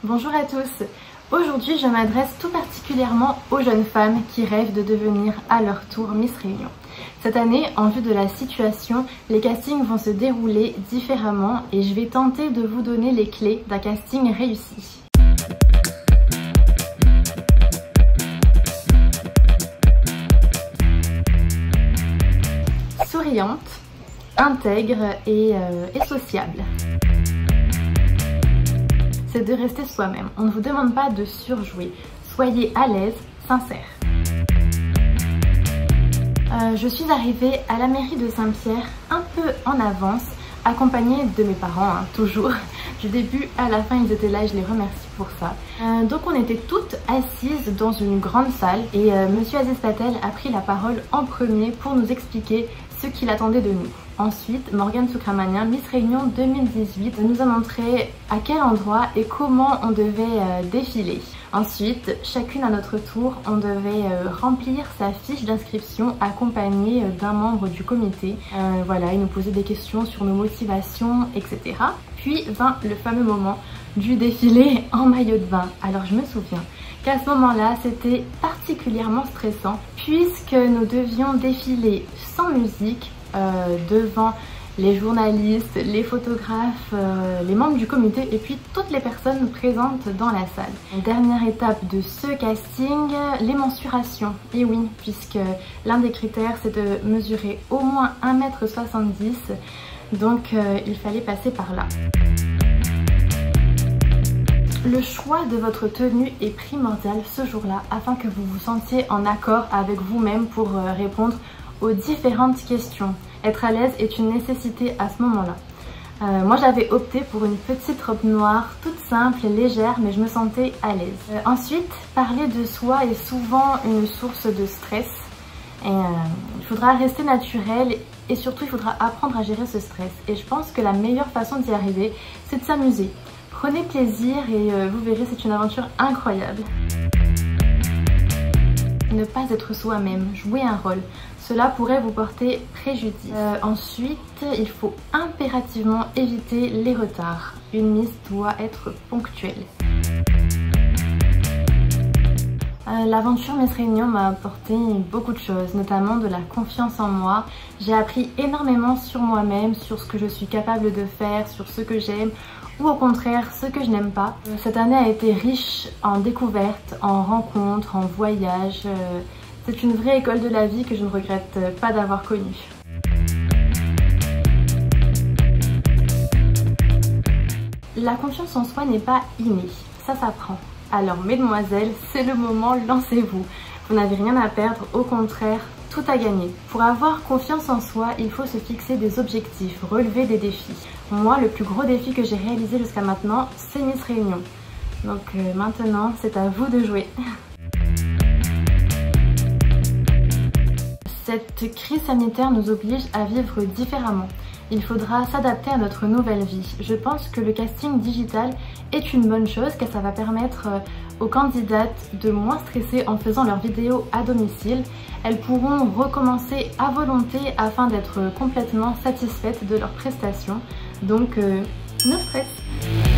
Bonjour à tous. Aujourd'hui, je m'adresse tout particulièrement aux jeunes femmes qui rêvent de devenir à leur tour Miss Réunion. Cette année, en vue de la situation, les castings vont se dérouler différemment et je vais tenter de vous donner les clés d'un casting réussi. Souriante, intègre et sociable. C'est de rester soi-même. On ne vous demande pas de surjouer. Soyez à l'aise, sincère. Je suis arrivée à la mairie de Saint-Pierre un peu en avance, accompagnée de mes parents, toujours. Du début à la fin, ils étaient là et je les remercie pour ça. Donc on était toutes assises dans une grande salle et Monsieur Aziz Patel a pris la parole en premier pour nous expliquer ce qu'il attendait de nous. Ensuite, Morgane Soukramanian, Miss Réunion 2018, nous a montré à quel endroit et comment on devait défiler. Ensuite, chacune à notre tour, on devait remplir sa fiche d'inscription accompagnée d'un membre du comité. Voilà, il nous posait des questions sur nos motivations, etc. Puis vint le fameux moment du défilé en maillot de bain. Alors je me souviens qu'à ce moment-là, c'était particulièrement stressant puisque nous devions défiler sans musique devant les journalistes, les photographes, les membres du comité et puis toutes les personnes présentes dans la salle. Dernière étape de ce casting, les mensurations. Et oui, puisque l'un des critères c'est de mesurer au moins 1,70 m, donc il fallait passer par là. Le choix de votre tenue est primordial ce jour-là afin que vous vous sentiez en accord avec vous-même pour répondre aux différentes questions. Être à l'aise est une nécessité à ce moment-là. Moi j'avais opté pour une petite robe noire, toute simple, légère, mais je me sentais à l'aise. Ensuite, parler de soi est souvent une source de stress. Et il faudra rester naturel et surtout il faudra apprendre à gérer ce stress. Et je pense que la meilleure façon d'y arriver, c'est de s'amuser. Prenez plaisir et vous verrez, c'est une aventure incroyable. Ne pas être soi-même, jouer un rôle, cela pourrait vous porter préjudice. Ensuite, il faut impérativement éviter les retards. Une Miss doit être ponctuelle. L'aventure Miss Réunion m'a apporté beaucoup de choses, notamment de la confiance en moi. J'ai appris énormément sur moi-même, sur ce que je suis capable de faire, sur ce que j'aime ou au contraire ce que je n'aime pas. Cette année a été riche en découvertes, en rencontres, en voyages. C'est une vraie école de la vie que je ne regrette pas d'avoir connue. La confiance en soi n'est pas innée, ça s'apprend. Alors mesdemoiselles, c'est le moment, lancez-vous. Vous n'avez rien à perdre, au contraire, tout à gagner. Pour avoir confiance en soi, il faut se fixer des objectifs, relever des défis. Moi, le plus gros défi que j'ai réalisé jusqu'à maintenant, c'est Miss Réunion. Donc maintenant, c'est à vous de jouer. Cette crise sanitaire nous oblige à vivre différemment. Il faudra s'adapter à notre nouvelle vie. Je pense que le casting digital est une bonne chose car ça va permettre aux candidates de moins stresser en faisant leurs vidéos à domicile. Elles pourront recommencer à volonté afin d'être complètement satisfaites de leurs prestations. Donc, no stress!